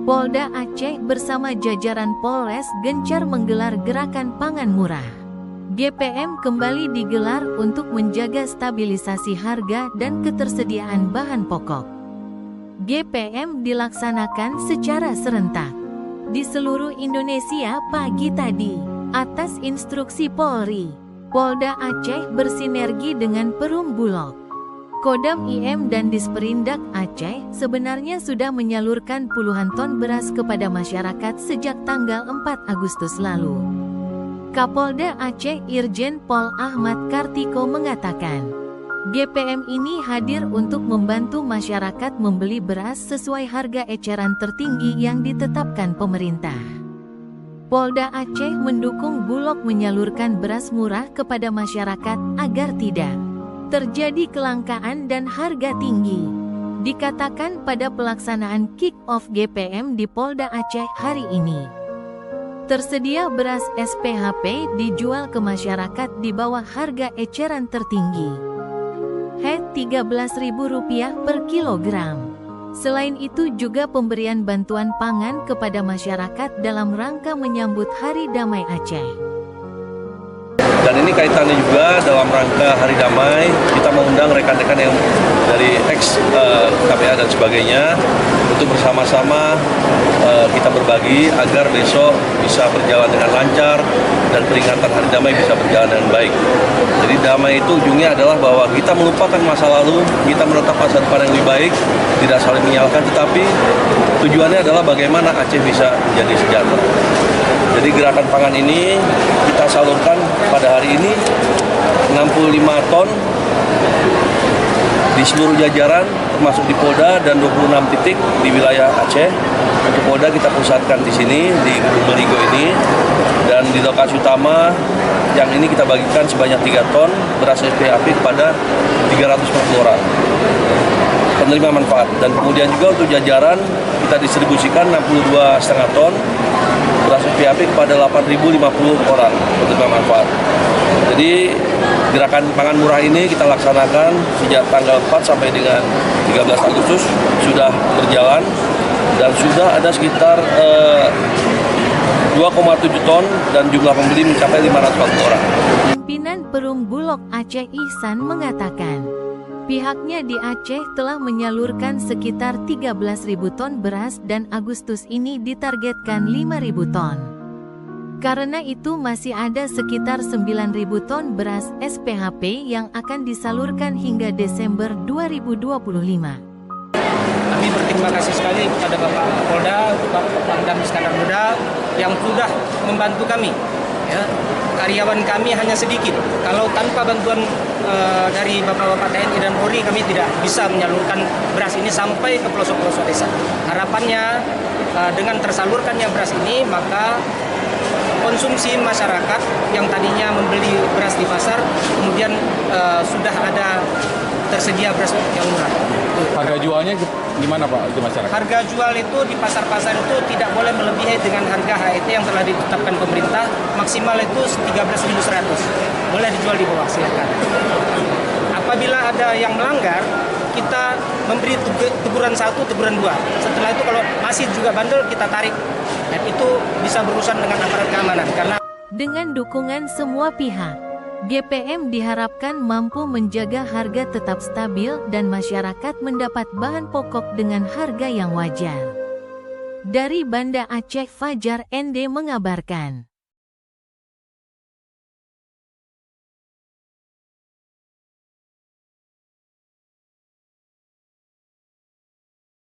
Polda Aceh bersama jajaran Polres gencar menggelar gerakan pangan murah. GPM kembali digelar untuk menjaga stabilisasi harga dan ketersediaan bahan pokok. GPM dilaksanakan secara serentak di seluruh Indonesia pagi tadi. Atas instruksi Polri, Polda Aceh bersinergi dengan Perum Bulog, Kodam IM dan Disperindak Aceh sebenarnya sudah menyalurkan puluhan ton beras kepada masyarakat sejak tanggal 4 Agustus lalu. Kapolda Aceh Irjen Pol Ahmad Kartiko mengatakan, GPM ini hadir untuk membantu masyarakat membeli beras sesuai harga eceran tertinggi yang ditetapkan pemerintah. Polda Aceh mendukung Bulog menyalurkan beras murah kepada masyarakat agar tidak terjadi kelangkaan dan harga tinggi. Dikatakan pada pelaksanaan kick-off GPM di Polda Aceh hari ini. Tersedia beras SPHP dijual ke masyarakat di bawah harga eceran tertinggi, Rp13.000 per kilogram. Selain itu juga pemberian bantuan pangan kepada masyarakat dalam rangka menyambut Hari Damai Aceh. Dan ini kaitannya juga dalam rangka Hari Damai, kita mengundang rekan-rekan yang dari KPA dan sebagainya untuk bersama-sama kita berbagi agar besok bisa berjalan dengan lancar dan peringatan Hari Damai bisa berjalan dengan baik. Jadi damai itu ujungnya adalah bahwa kita melupakan masa lalu, kita menetap masa depan yang lebih baik, tidak saling menyalahkan, tetapi tujuannya adalah bagaimana Aceh bisa menjadi sejahtera. Jadi gerakan pangan ini kita salurkan pada hari ini 65 ton di seluruh jajaran termasuk di Polda dan 26 titik di wilayah Aceh. Untuk Polda kita pusatkan di sini di Gedung Meligo ini, dan di lokasi utama yang ini kita bagikan sebanyak 3 ton beras SPHP kepada 340 orang penerima manfaat. Dan kemudian juga untuk jajaran kita distribusikan 62,5 ton beras SPHP kepada 8.050 orang penerima manfaat. Jadi gerakan pangan murah ini kita laksanakan sejak tanggal 4 sampai dengan 13 Agustus sudah berjalan dan sudah ada sekitar 2,7 ton dan jumlah pembeli mencapai 540 orang. Pimpinan Perum Bulog Aceh Ihsan mengatakan, pihaknya di Aceh telah menyalurkan sekitar 13.000 ton beras dan Agustus ini ditargetkan 5.000 ton. Karena itu masih ada sekitar 9.000 ton beras SPHP yang akan disalurkan hingga Desember 2025. Kami berterima kasih sekali kepada Bapak Polda, Bapak Pangdam Iskandar Muda yang sudah membantu kami. Ya, karyawan kami hanya sedikit. Kalau tanpa bantuan dari Bapak-Bapak TNI dan Polri, kami tidak bisa menyalurkan beras ini sampai ke pelosok-pelosok desa. Harapannya dengan tersalurkannya beras ini, maka konsumsi masyarakat yang tadinya membeli beras di pasar, kemudian sudah ada tersedia beras yang murah. Harga jualnya gimana Pak di masyarakat? Harga jual itu di pasar-pasar itu tidak boleh melebihi dengan harga HET yang telah ditetapkan pemerintah, maksimal itu 13.100. Boleh dijual di bawah, silakan. Apabila ada yang melanggar, kita memberi teguran 1, teguran 2. Setelah itu kalau masih juga bandel, kita tarik. Dan itu bisa berurusan dengan aparat keamanan. Karena dengan dukungan semua pihak, GPM diharapkan mampu menjaga harga tetap stabil dan masyarakat mendapat bahan pokok dengan harga yang wajar. Dari Banda Aceh, Fajar ND mengabarkan.